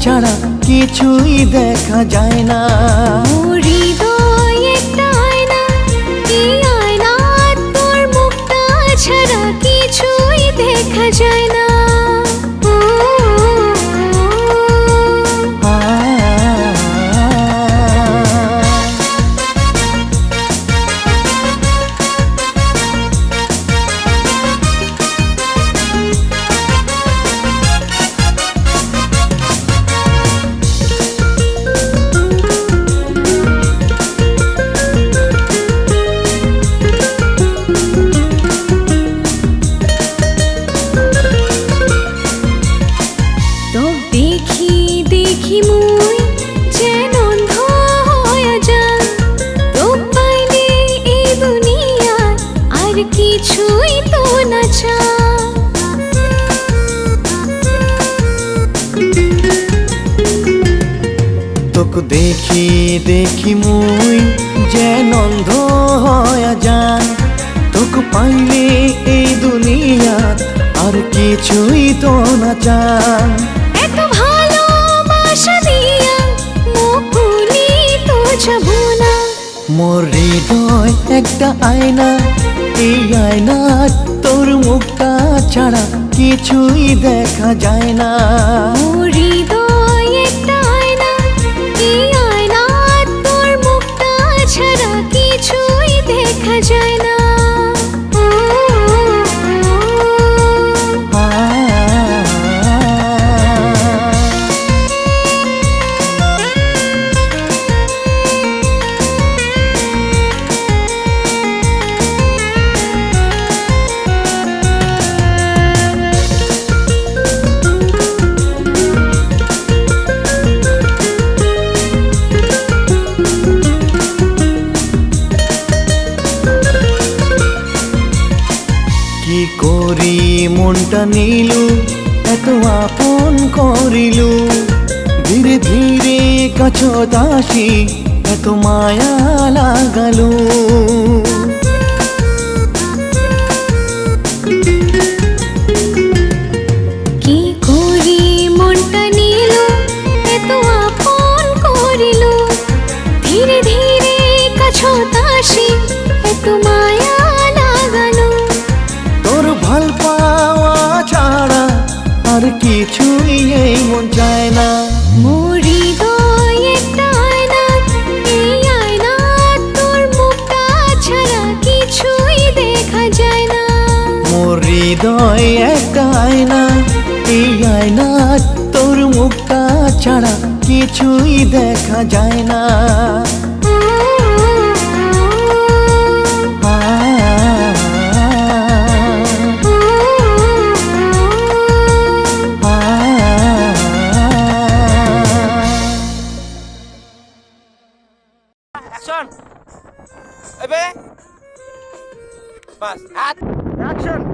ছাড়া কিছুই দেখা যায় না। হৃদয় একটা আয়না, এই আয়না তোর মুখটা ছাড়া কিছুই দেখা যায় না। দেখি মুই যেন অন্ধ হয়ে যাই, তোক পাইলে এই দুনিয়া আর কিছুই তো না চাই। তোক দেখি দেখি মুই যেন অন্ধ হয়ে যাই, তোক পাইলে এই দুনিয়া আর কিছুই তো না চাই। এত ভালোবাসা দিয়া মুকুলি তো যাবো না। মোর হৃদয় একটা আয়না, এই আয়না তোর মুখটা ছাড়া কিছুই দেখা যায় না। হৃদয় একটা আয়না, এই আয়না তোর মুখটা ছাড়া কিছুই দেখা যায় না। কি করি মনটা নিলু এত আপন করিলু, ধীরে ধীরে কাছত আসি এত মায়া লাগালু। কি করি মনটা নিলু এত আপন করিলু, ধীরে ধীরে কাছত আসি এত মায়া লাগালো। তোর ভাল পাওয়া ছাড়া আর কিছুই এই মন চায় না। মোর হৃদয় একটা আয়না, এই আয়না তোর মুখটা ছাড়া কিছুই দেখা যায় না। মোর হৃদয় একটা আয়না, এই আয়না তোর মুখটা ছাড়া কিছুই দেখা যায় না। Action! Ebe! Bas, hat! Action!